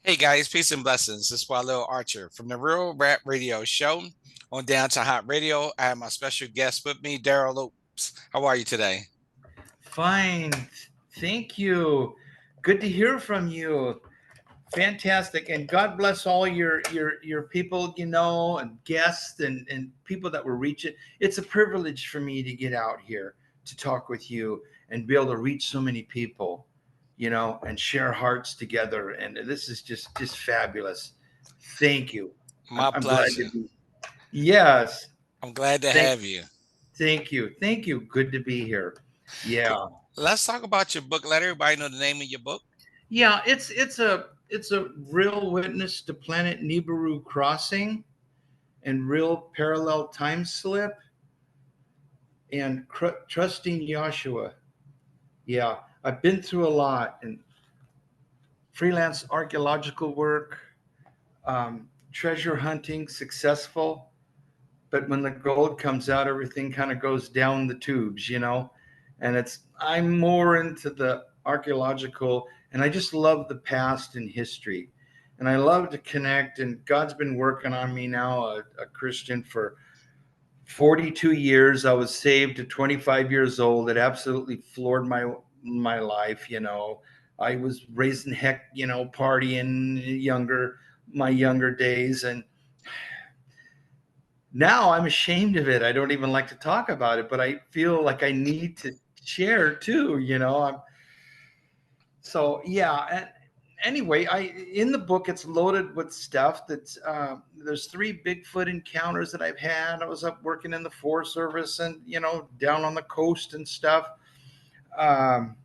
Hey guys, peace and blessings. This is Walil Archer from the Real Rap Radio Show on Down to Hot Radio. I have my special guest with me, Darrell Lopes. How are you today? Fine. Thank you. Good to hear from you. Fantastic. And God bless all your people, and guests and people that were reaching. It's a privilege for me to get out here to talk with you and be able to reach so many people, and share hearts together. And this is just fabulous. Thank you. I'm, My I'm glad to pleasure. be. Yes. I'm glad to Thank have you. thank you. Thank you. Good to be here. Yeah. Let's talk about your book. Let everybody know the name of your book. Yeah, it's a real witness to planet Nibiru crossing and real parallel time slip and trusting Joshua. Yeah, I've been through a lot and freelance archaeological work, treasure hunting, successful. But when the gold comes out, everything kind of goes down the tubes. And I'm more into the archaeological, and I just love the past and history. And I love to connect, and God's been working on me now, a Christian for 42 years. I was saved at 25 years old. It absolutely floored my life. I was raising heck, partying my younger days, and now I'm ashamed of it. I don't even like to talk about it, but I feel like I need to share too. So yeah. And anyway, I in the book it's loaded with stuff that's there's three Bigfoot encounters that I've had. I was up working in the Forest Service and down on the coast and stuff. Um,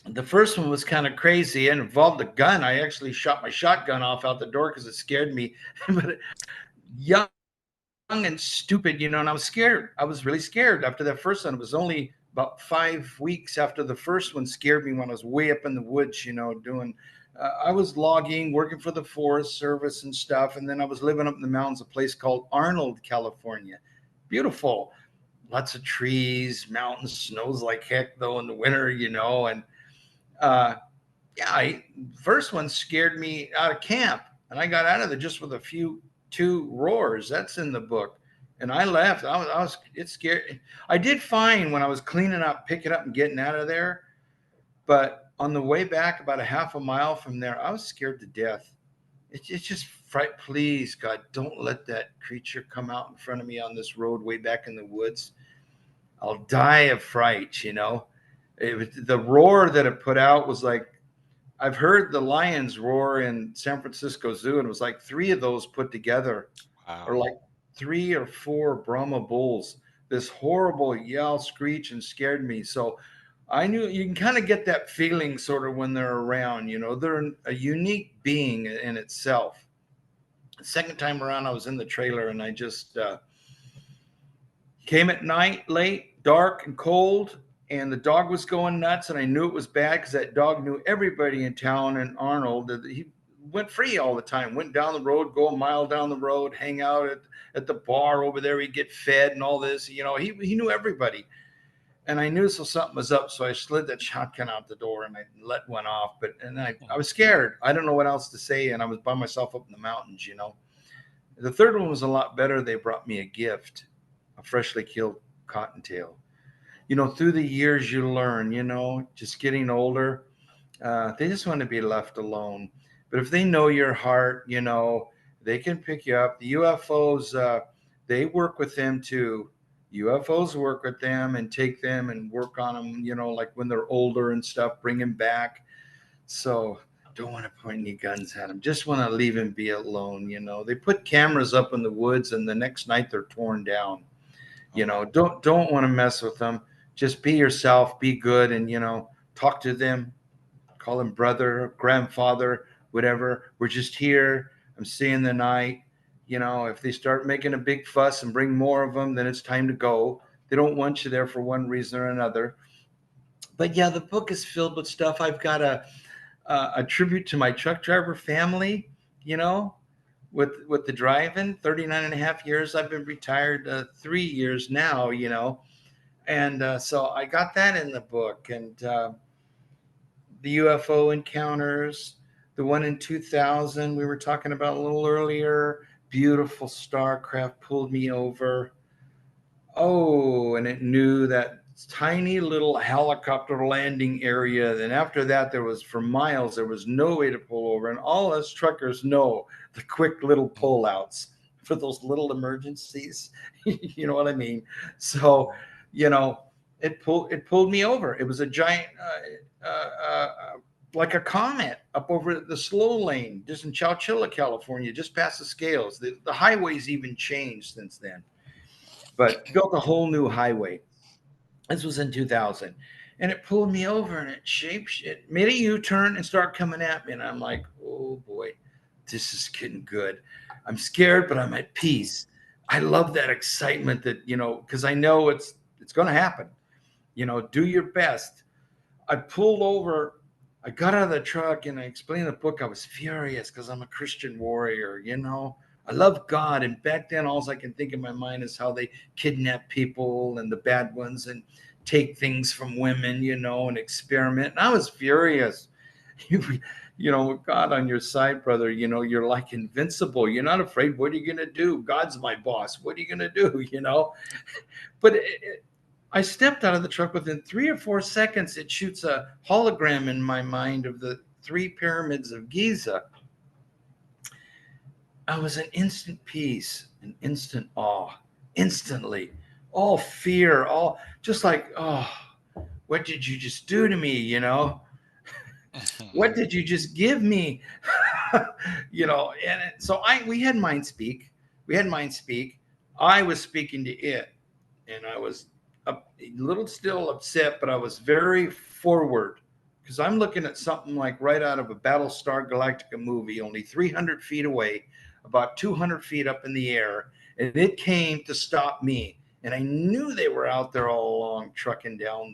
the first one was kind of crazy and involved a gun. I actually shot my shotgun off out the door because it scared me. But young and stupid, and I was scared. I was really scared after that first one. It was only about 5 weeks after the first one scared me when I was way up in the woods, doing. I was logging, working for the Forest Service and stuff, and then I was living up in the mountains, a place called Arnold, California. Beautiful, lots of trees, mountains, snows like heck though in the winter, and uh, yeah, first one scared me out of camp, and I got out of there just with a few two roars. That's in the book, and I left. I was it scared. I did fine when I was cleaning up, picking up, and getting out of there. But on the way back, about a half a mile from there, I was scared to death. It's just fright. Please, God, don't let that creature come out in front of me on this road way back in the woods. I'll die of fright. The roar that it put out was like I've heard the lions roar in San Francisco Zoo, and it was like three of those put together, or Wow. like three or four Brahma bulls. This horrible yell, screech, and scared me. So I knew you can kind of get that feeling sort of when they're around. They're a unique being in itself. The second time around, I was in the trailer and I just came at night, late, dark, and cold, and the dog was going nuts, and I knew it was bad because that dog knew everybody in town. And Arnold, he went free all the time, went down the road, go a mile down the road, hang out at the bar over there, he'd get fed and all this. He knew everybody. And I knew so something was up, so I slid that shotgun out the door and I let one off. I was scared. I don't know what else to say, and I was by myself up in the mountains. The third one was a lot better. They brought me a gift, a freshly killed cottontail. Through the years you learn, just getting older, they just want to be left alone. But if they know your heart, they can pick you up. The UFOs, they work with them too. UFOs work with them and take them and work on them, like when they're older and stuff, bring them back. So don't want to point any guns at them. Just want to leave them be alone. They put cameras up in the woods, and the next night they're torn down. Oh, Don't want to mess with them. Just be yourself, be good, and talk to them. Call them brother, grandfather, whatever. We're just here. I'm seeing the night. If they start making a big fuss and bring more of them, then it's time to go. They don't want you there for one reason or another. But yeah, the book is filled with stuff. I've got a tribute to my truck driver family. You know, with the driving, 39 and a half years. I've been retired 3 years now. And so I got that in the book, and the UFO encounters. The one in 2000 we were talking about a little earlier, beautiful Starcraft, pulled me over. Oh, and it knew that tiny little helicopter landing area. Then after that, there was for miles, there was no way to pull over. And all us truckers know the quick little pullouts for those little emergencies. You know what I mean? So, you know, it pulled me over. It was a giant, like a comet up over the slow lane, just in Chowchilla, California, just past the scales. The highways even changed since then, but built a whole new highway. This was in 2000. And it pulled me over and it made a U-turn and started coming at me. And I'm like, oh boy, this is getting good. I'm scared, but I'm at peace. I love that excitement that, because I know it's going to happen. Do your best. I pulled over. I got out of the truck and I explained in the book I was furious because I'm a Christian warrior. I love God. And back then, all I can think in my mind is how they kidnap people and the bad ones and take things from women, and experiment. And I was furious. With God on your side, brother, you're like invincible. You're not afraid. What are you going to do? God's my boss. What are you going to do? But I stepped out of the truck. Within 3 or 4 seconds, it shoots a hologram in my mind of the three pyramids of Giza. I was in instant peace, an instant awe, instantly. All fear, all just like, oh, what did you just do to me? What did you just give me? And so we had mind speak. We had mind speak. I was speaking to it, and I was a little still upset, but I was very forward because I'm looking at something like right out of a Battlestar Galactica movie, only 300 feet away, about 200 feet up in the air, and it came to stop me. And I knew they were out there all along, trucking down in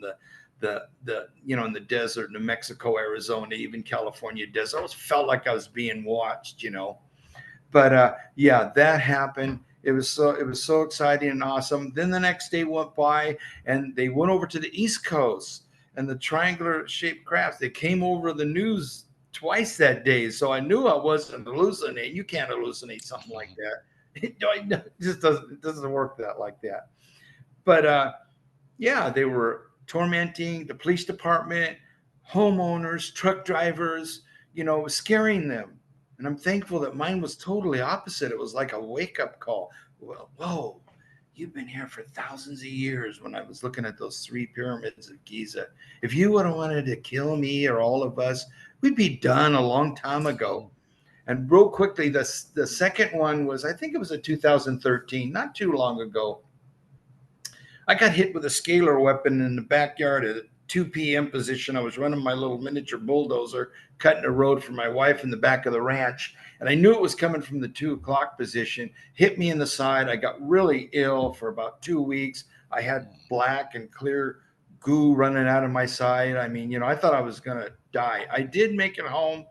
the desert, New Mexico, Arizona, even California desert. I always felt like I was being watched. But yeah, that happened. It was so exciting and awesome. Then the next day went by, and they went over to the East Coast, and the triangular shaped crafts. They came over the news twice that day, so I knew I wasn't hallucinating. You can't hallucinate something like that. It just doesn't work that like that. But yeah, they were tormenting the police department, homeowners, truck drivers, scaring them. And I'm thankful that mine was totally opposite. It was like a wake up call. Well, whoa, you've been here for thousands of years. When I was looking at those three pyramids of Giza, if you would have wanted to kill me or all of us, we'd be done a long time ago. And real quickly, the second one was, I think it was a 2013, not too long ago. I got hit with a scalar weapon in the backyard at 2 p.m. position. I was running my little miniature bulldozer, cutting a road for my wife in the back of the ranch. And I knew it was coming from the 2 o'clock position, hit me in the side. I got really ill for about 2 weeks. I had black and clear goo running out of my side. I mean, I thought I was going to die. I did make it home.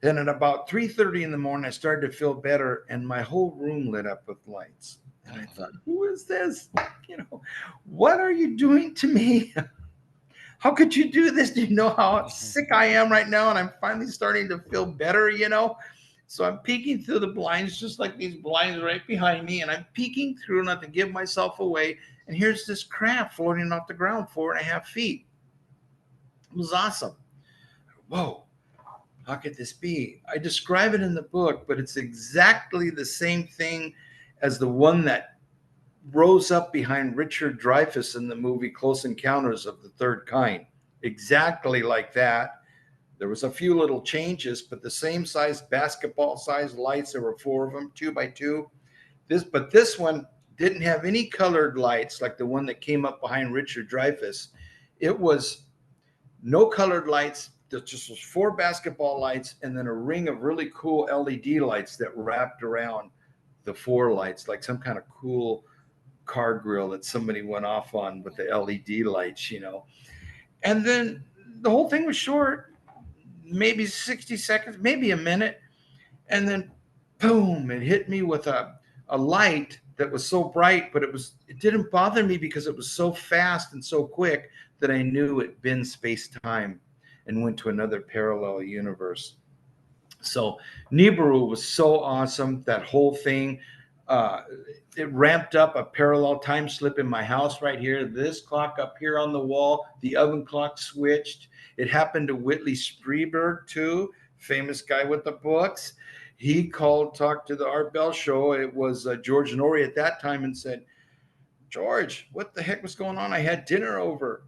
Then at about 3:30 in the morning, I started to feel better, and my whole room lit up with lights. And I thought, who is this? What are you doing to me? How could you do this? Do you know how sick I am right now? And I'm finally starting to feel better. So I'm peeking through the blinds, just like these blinds right behind me. And I'm peeking through not to give myself away. And here's this craft floating off the ground 4.5 feet. It was awesome. Whoa. How could this be? I describe it in the book, but it's exactly the same thing as the one that rose up behind Richard Dreyfuss in the movie Close Encounters of the Third Kind. Exactly like that. There was a few little changes, but the same size, basketball size lights. There were 4 of them, 2x2. This one didn't have any colored lights like the one that came up behind Richard Dreyfuss. It was no colored lights. There just was 4 basketball lights and then a ring of really cool LED lights that wrapped around the 4 lights, like some kind of cool car grill that somebody went off on with the LED lights. And then the whole thing was short, maybe 60 seconds, maybe a minute. And then boom, it hit me with a light that was so bright, but it didn't bother me because it was so fast and so quick that I knew it bent space time and went to another parallel universe. So Nibiru was so awesome. That whole thing, uh, it ramped up a parallel time slip in my house right here. This clock up here on the wall, the oven clock switched. It happened to Whitley Strieber too, famous guy with the books. He called, talked to the Art Bell show. It was George Norrie at that time, and said, George, what the heck was going on? I had dinner over.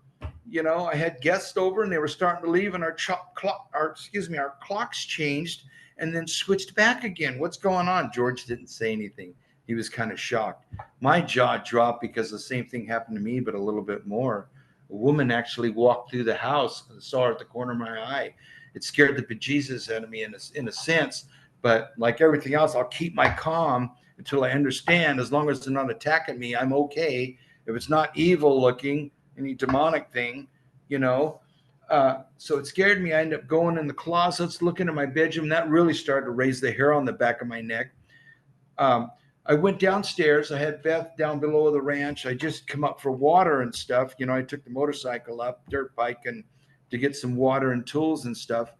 I had guests over and they were starting to leave, and our clocks changed and then switched back again. What's going on? George didn't say anything. He was kind of shocked. My jaw dropped because the same thing happened to me, but a little bit more. A woman actually walked through the house and saw her at the corner of my eye. It scared the bejesus out of me in a sense, but like everything else, I'll keep my calm until I understand. As long as they're not attacking me, I'm okay. If it's not evil looking, any demonic thing, you know. So it scared me. I ended up going in the closets, looking at my bedroom. That really started to raise the hair on the back of my neck. Um, I went downstairs. I had Beth down below the ranch. I just come up for water and stuff. I took the motorcycle up, dirt bike, and to get some water and tools and stuff.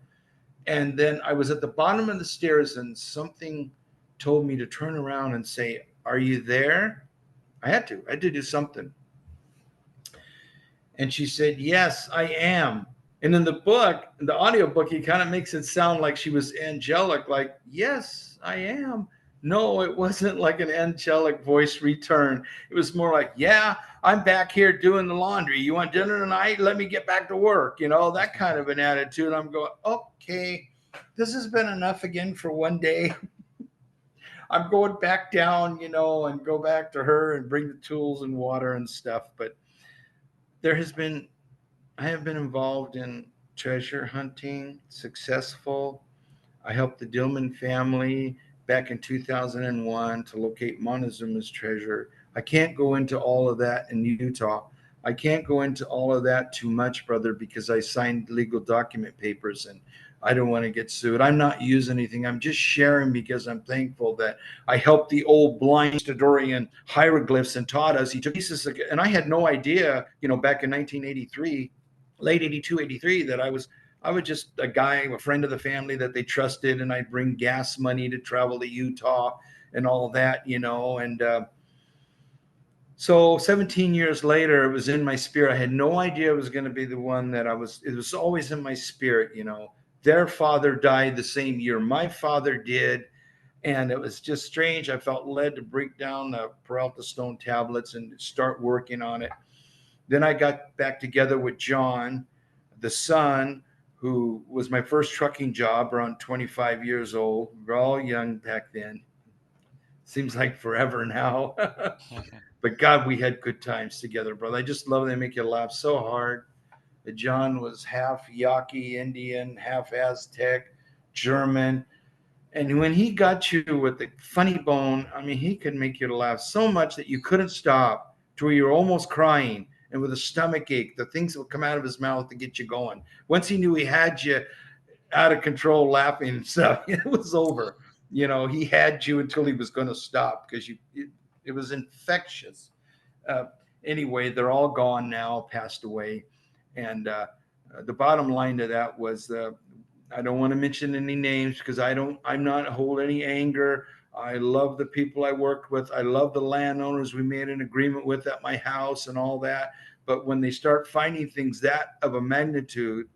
And then I was at the bottom of the stairs, and something told me to turn around and say, "Are you there?" I had to. I had to do something. And she said, "Yes, I am." And in the book, in the audiobook, he kind of makes it sound like she was angelic, like, "Yes, I am." No, it wasn't like an angelic voice return. It was more like, "Yeah, I'm back here doing the laundry. You want dinner tonight? Let me get back to work." That kind of an attitude. I'm going, okay, this has been enough again for one day. I'm going back down, and go back to her and bring the tools and water and stuff. But there has been I have been involved in treasure hunting, successful. I helped the Dillman family back in 2001 to locate Montezuma's treasure. I can't go into all of that in Utah. I can't go into all of that too much, brother, because I signed legal document papers and I don't want to get sued. I'm not using anything. I'm just sharing because I'm thankful that I helped the old blind Stadorian hieroglyphs and taught us. He took pieces, and I had no idea, back in 1983, late 82, 83, that I was just a guy, a friend of the family that they trusted, and I'd bring gas money to travel to Utah and all of that, And so 17 years later, it was in my spirit. I had no idea it was going to be the one that it was always in my spirit. Their father died the same year my father did. And it was just strange. I felt led to break down the Peralta stone tablets and start working on it. Then I got back together with John, the son, who was my first trucking job, around 25 years old. We were all young back then. Seems like forever now. But God, we had good times together, brother. I just love they make you laugh so hard. John was half Yaqui Indian, half Aztec, German. And when he got you with the funny bone, I mean, he could make you laugh so much that you couldn't stop to where you were almost crying. And with a stomach ache, the things that would come out of his mouth to get you going. Once he knew he had you out of control laughing and stuff, it was over. He had you until he was going to stop because it was infectious. Uh, anyway, they're all gone now, passed away. And the bottom line to that was I don't want to mention any names because I'm not holding any anger. I love the people I worked with. I love the landowners we made an agreement with at my house and all that. But when they start finding things that of a magnitude,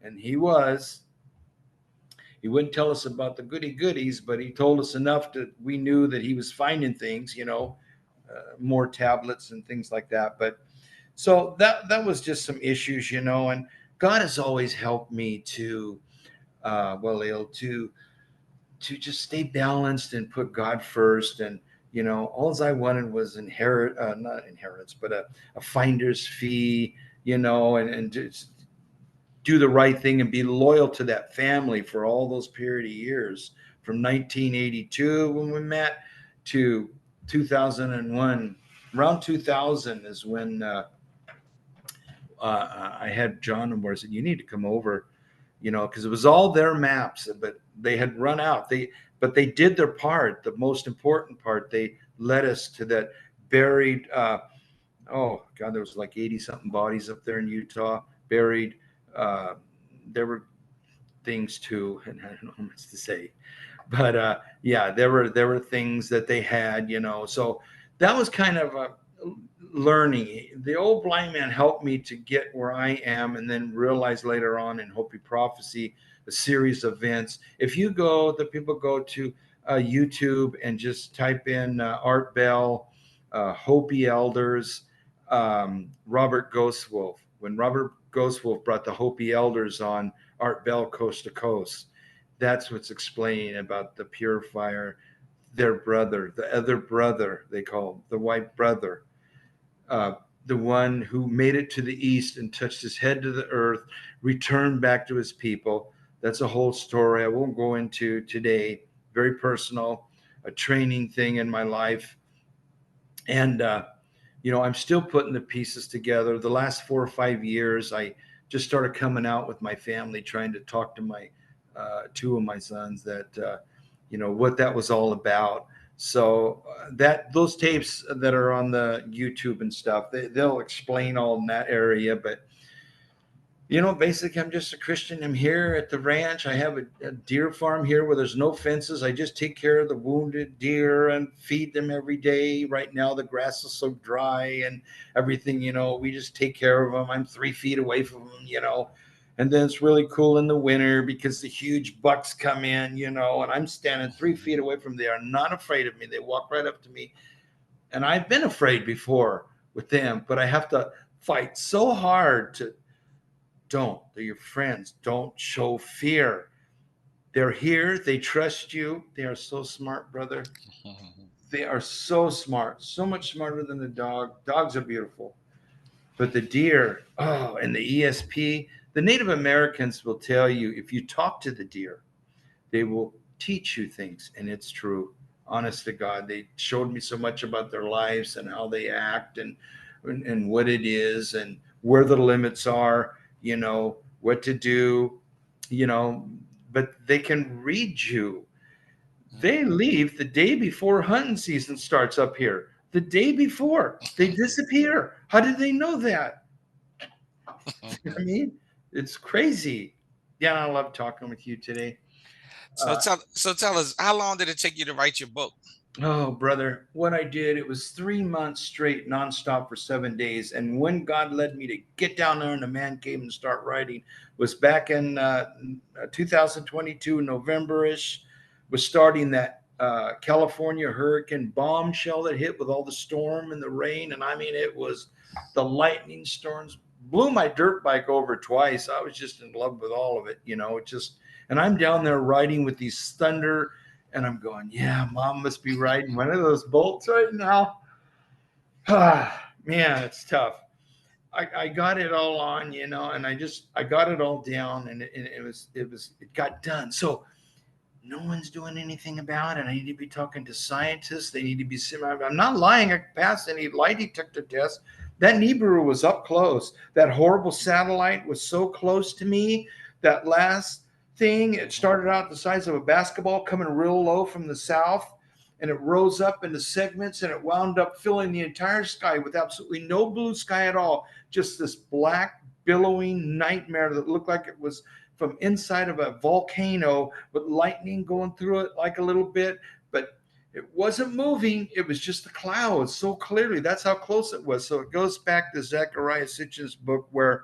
and he wouldn't tell us about the goody goodies, but he told us enough that we knew that he was finding things, more tablets and things like that. But so that was just some issues, and God has always helped me to to just stay balanced and put God first. And all I wanted was not inheritance, but a finder's fee, and just do the right thing and be loyal to that family for all those period of years from 1982 when we met to 2001. Around 2000 is when I had John and said, "You need to come over," because it was all their maps, but they had run out. But they did their part. The most important part, they led us to that buried. Oh God, there was like 80 something bodies up there in Utah buried. Uh, there were things too, and I don't know how much to say, but yeah, there were things that they had, So that was kind of a learning. The old blind man helped me to get where I am, and then realize later on in Hopi Prophecy, a series of events. If you go, the people go to YouTube and just type in Art Bell, Hopi elders, Robert Ghostwolf. When Robert Ghostwolf brought the Hopi elders on Art Bell Coast to Coast, that's what's explaining about the purifier, their brother, the other brother they call the white brother, uh, the one who made it to the east and touched his head to the earth, returned back to his people. That's a whole story I won't go into today. Very personal, a training thing in my life. And, I'm still putting the pieces together. The last 4 or 5 years, I just started coming out with my family, trying to talk to my two of my sons that, what that was all about. So that those tapes that are on the YouTube and stuff, they'll explain all in that area. But basically, I'm just a Christian. I'm here at the ranch. I have a deer farm here where there's no fences. I just take care of the wounded deer and feed them every day. Right now, the grass is so dry and everything, we just take care of them. I'm 3 feet away from them. And then it's really cool in the winter because the huge bucks come in, and I'm standing 3 feet away from them. They are not afraid of me. They walk right up to me. And I've been afraid before with them, but I have to fight so hard to don't. They're your friends. Don't show fear. They're here. They trust you. They are so smart, brother. They are so smart, so much smarter than the dog. Dogs are beautiful. But the deer, oh, and the ESP, the Native Americans will tell you if you talk to the deer, they will teach you things. And it's true. Honest to God, they showed me so much about their lives and how they act and what it is and where the limits are, what to do, you know, but they can read you. They leave the day before hunting season starts up here. The day before they disappear. How did they know that? I mean, it's crazy. Yeah, I love talking with you today. So Uh, tell us, how long did it take you to write your book? Oh, brother, what I did, it was 3 months straight, nonstop for 7 days. And when God led me to get down there in the man cave and start writing was back in 2022, November-ish, was starting that California hurricane bombshell that hit with all the storm and the rain. And I mean, it was the lightning storms, blew my dirt bike over twice. I was just in love with all of it, and I'm down there riding with these thunder and I'm going, yeah, mom must be riding one of those bolts right now. Ah, man, it's tough. I got it all on, and I got it all down and it got done. So no one's doing anything about it. I need to be talking to scientists. They need to be, I'm not lying. I passed any lie detector test. That Nibiru was up close. That horrible satellite was so close to me. That last thing, it started out the size of a basketball coming real low from the south, and it rose up into segments, and it wound up filling the entire sky with absolutely no blue sky at all. Just this black, billowing nightmare that looked like it was from inside of a volcano with lightning going through it like a little bit, but it wasn't moving. It was just the clouds so clearly. That's how close it was. So it goes back to Zechariah Sitchin's book where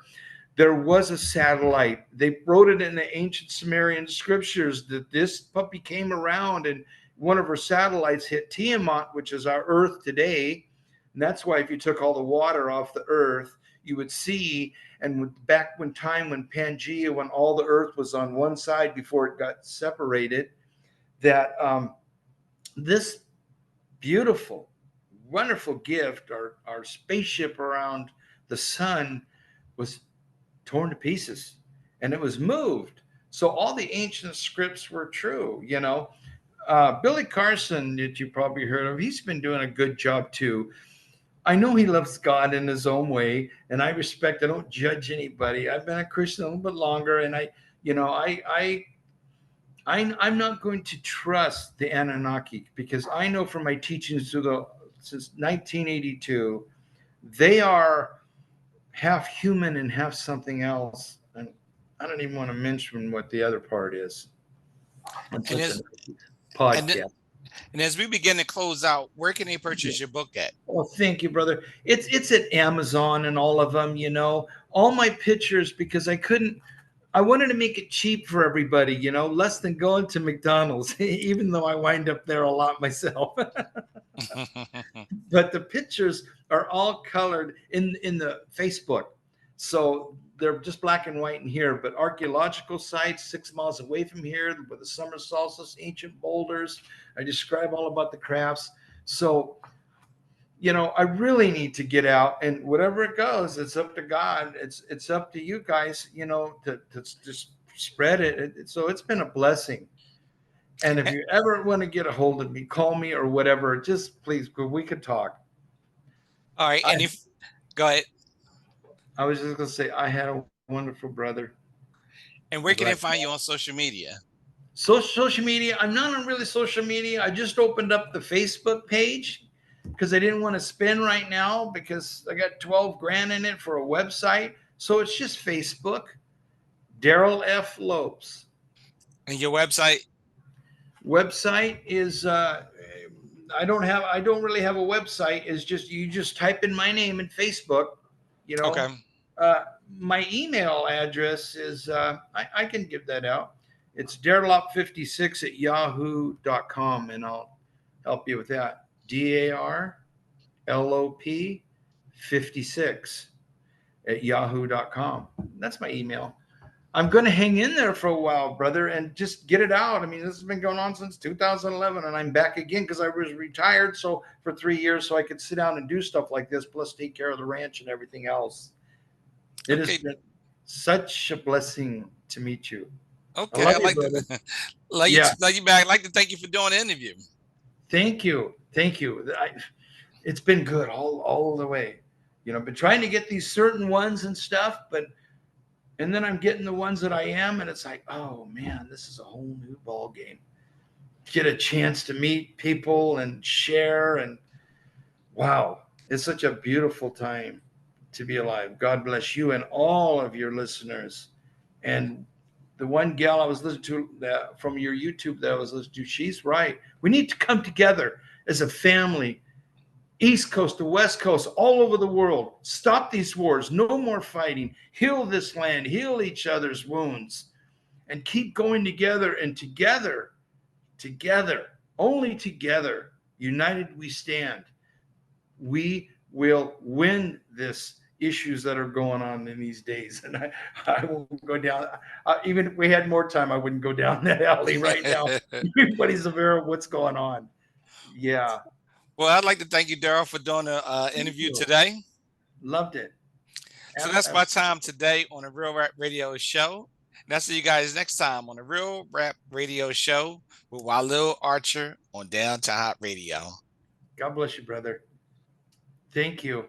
there was a satellite. They wrote it in the ancient Sumerian scriptures that this puppy came around and one of her satellites hit Tiamat, which is our Earth today. And that's why if you took all the water off the Earth, you would see, and back when Pangea, when all the Earth was on one side before it got separated, that this beautiful, wonderful gift, our spaceship around the sun, was torn to pieces and it was moved. So all the ancient scripts were true, Billy Carson, that you probably heard of, he's been doing a good job too. I know he loves God in his own way, and I respect. I don't judge anybody. I've been a Christian a little bit longer, and I'm not going to trust the Anunnaki because I know from my teachings since 1982, they are half human and half something else. And I don't even want to mention what the other part is. On And such a as and th- podcast. and as we begin to close out, where can they purchase your book at? Well, thank you, brother. It's at Amazon and all of them. All my pictures, because I wanted to make it cheap for everybody. Less than going to McDonald's, even though I wind up there a lot myself. But the pictures are all colored in the Facebook, so they're just black and white in here. But archaeological sites 6 miles away from here, with the summer solstice, ancient boulders. I describe all about the crafts. So I really need to get out, and whatever it goes, it's up to God. It's up to you guys, to just spread it. So it's been a blessing. And if you ever want to get a hold of me, call me or whatever, just please, we could talk. All right, I, and if go ahead. I was just gonna say I had a wonderful brother. And I'm where can they glad. find you on social media? Social media. I'm not on really social media. I just opened up the Facebook page because I didn't want to spend right now because I got 12 grand in it for a website. So it's just Facebook. Darrell F. Lopes. And your website? Website is I don't really have a website. It's just you just type in my name in Facebook, you know. Okay. Uh, my email address is I can give that out. It's darlop56 at yahoo.com, and I'll help you with that. DARLOP 56 at yahoo.com. That's my email. I'm going to hang in there for a while, brother, and just get it out. I mean, this has been going on since 2011, and I'm back again because I was retired for 3 years, so I could sit down and do stuff like this, plus take care of the ranch and everything else. It has Okay. been such a blessing to meet you. I Okay. love I'd you, like to brother. love you Yeah, love you back. I'd like to thank you for doing the interview. thank you, thank you. It's been good all the way. I've been trying to get these certain ones and stuff, and then I'm getting the ones that I am, and it's like, oh man, this is a whole new ball game. Get a chance to meet people and share, and wow, it's such a beautiful time to be alive. God bless you and all of your listeners. And the one gal I was listening to that from your YouTube that I was listening to, she's right. We need to come together as a family, East Coast to West Coast, all over the world. Stop these wars. No more fighting. Heal this land. Heal each other's wounds. And keep going together. And together, only together, united we stand. We will win this issues that are going on in these days. And I won't go down. Even if we had more time, I wouldn't go down that alley right now. Everybody's aware of what's going on. Yeah. Well, I'd like to thank you, Darrell, for doing the Thank interview you. today. Loved it. So that's my time today on the Real Rap Radio Show. And I'll see you guys next time on the Real Rap Radio Show with Walil Archer on Down to Hot Radio. God bless you, brother. Thank you.